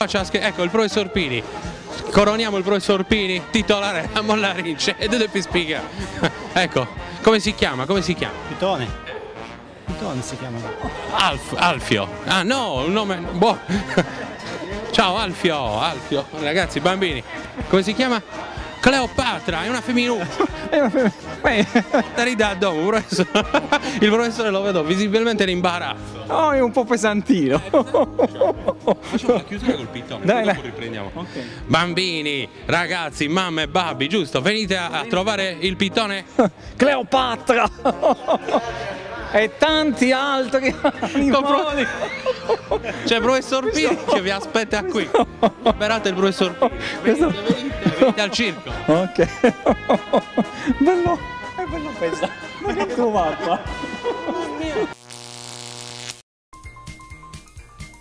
faccia schifo. Ecco il professor Pini. Coroniamo il professor Pini, titolare a Mollarince e deve spiega. Ecco, come si chiama? Come si chiama? Pitone. Pitone si chiama. Alfio. Ah no, un nome. Boh. Ciao Alfio, Alfio. Ragazzi, bambini. Come si chiama? Cleopatra, è una femminuccia. Il professore lo vedo visibilmente in imbarazzo. Oh, è un po' pesantino. Facciamo una chiusura col pitone, Dai, dopo riprendiamo. Okay. Bambini, ragazzi, mamma e babbi, giusto? Venite a trovare il pitone? Cleopatra! E tanti altri animali. C'è il professor Pini che vi aspetta qui. Liberate il professor Pini. Venite al circo. Ok. Bello, è bello pesante. Non l'ho trovato.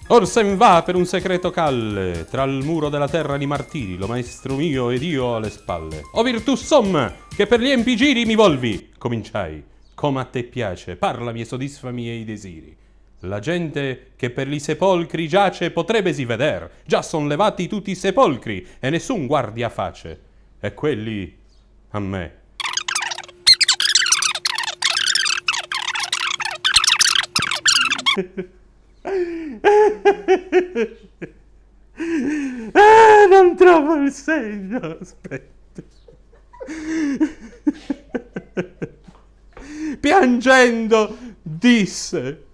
Or sen va per un secreto calle, tra il muro della terra di martiri, lo maestro mio ed io alle spalle. O virtù somma, che per gli empi giri mi volvi, cominciai. Come a te piace, parlami e soddisfami i desiri. La gente che per li sepolcri giace potrebbe si veder, già son levati tutti i sepolcri e nessun guardia face. E quelli a me. Non trovo il segno, aspetta. Piangendo disse: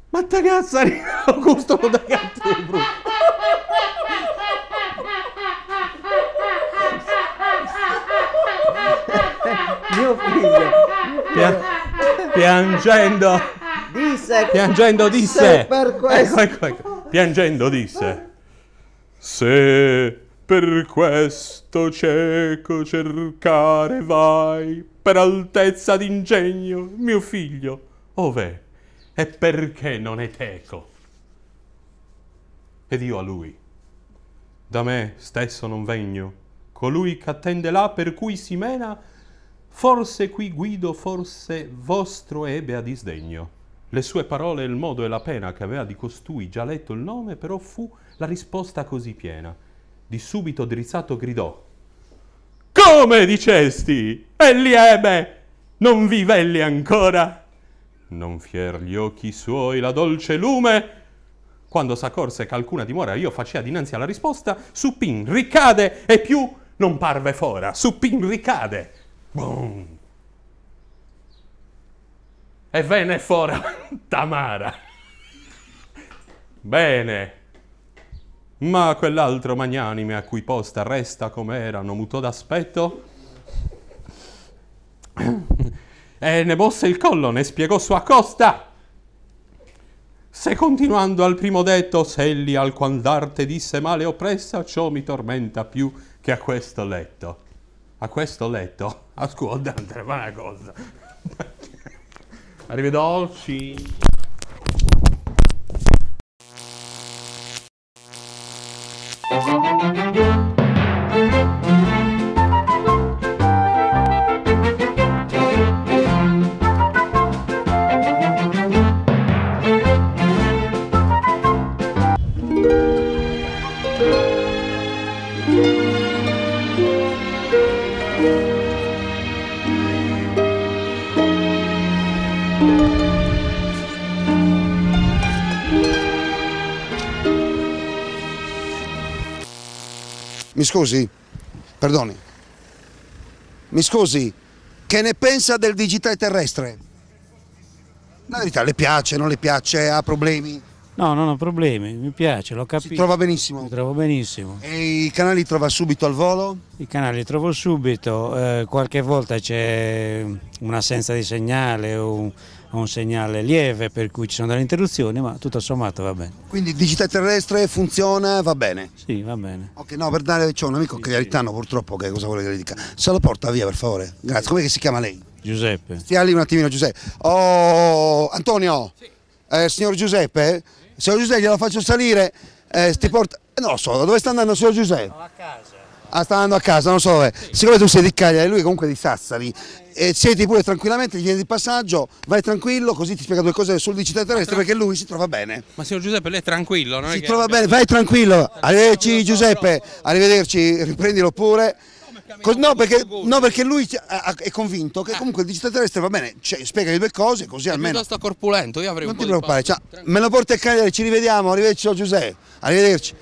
ma te cazzo Augusto non da cattivo. Mio figlio. Piangendo disse per questo. ecco. Piangendo disse: se per questo cieco cercare vai, per altezza d'ingegno, mio figlio, ov'è? E perché non è teco? Ed io a lui: da me stesso non vegno, colui qu'attende là per cui si mena, forse qui guido, forse vostro ebbe a disdegno. Le sue parole, il modo e la pena che avea di costui già letto il nome, però fu la risposta così piena. Di subito drizzato gridò: come dicesti? Egli ebbe, non vivelli ancora? Non fier gli occhi suoi la dolce lume. Quando s'accorse che alcuna dimora io facea dinanzi alla risposta, suppin ricade e più non parve fora. Suppin ricade. Boom. E venne fora Tamara. Bene. Ma quell'altro magnanime a cui posta resta com'era non mutò d'aspetto e ne mosse il collo, ne spiegò sua costa. Se continuando al primo detto, s'egli alquand'arte disse male oppressa, ciò mi tormenta più che a questo letto. A questo letto? Ascolta, Andrea, fa una cosa. Arrivederci. Mi scusi? Perdoni. Mi scusi, che ne pensa del digitale terrestre? La verità, le piace, non le piace, ha problemi? No, non ho problemi, mi piace, l'ho capito. Si trova benissimo? Mi trovo benissimo. E i canali li trova subito al volo? I canali li trovo subito, qualche volta c'è un'assenza di segnale o un segnale lieve per cui ci sono delle interruzioni, ma tutto sommato va bene. Quindi il digitale terrestre funziona, va bene? Sì, va bene. Ok, no, per dare, c'ho un amico che è aritano purtroppo, che cosa vuole che le dica? Se lo porta via per favore, grazie. Com'è che si chiama lei? Giuseppe. Stia lì un attimino Giuseppe. Oh, Antonio, sì. Signor Giuseppe, signor Giuseppe glielo faccio salire, ti porta... Non lo so, dove sta andando signor Giuseppe? A casa. Ah, sta andando a casa, non so dove. Sì. Siccome tu sei di Cagliari, lui comunque di Sassari, e siedi pure tranquillamente, gli vieni di passaggio, vai tranquillo, così ti spiega due cose sul digitale terrestre perché lui si trova bene. Ma signor Giuseppe, lei è tranquillo, non è Si che trova abbia- bene, vai tranquillo. Arrivederci Giuseppe, arrivederci, riprendilo pure. No, perché lui è convinto che comunque il digitale terrestre va bene, cioè, spiega le due cose così È almeno. piuttosto corpulento, io avrei Non un ti po' di preoccupare, paura. me lo porti a Cagliari, ci rivediamo, arrivederci Giuseppe, arrivederci.